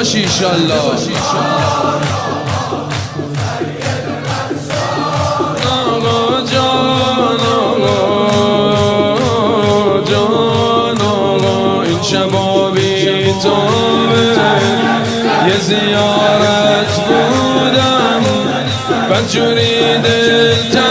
باشی انشالله. آقا جان آقا این شبا بی تو یه زیارت بودم بدجوری دل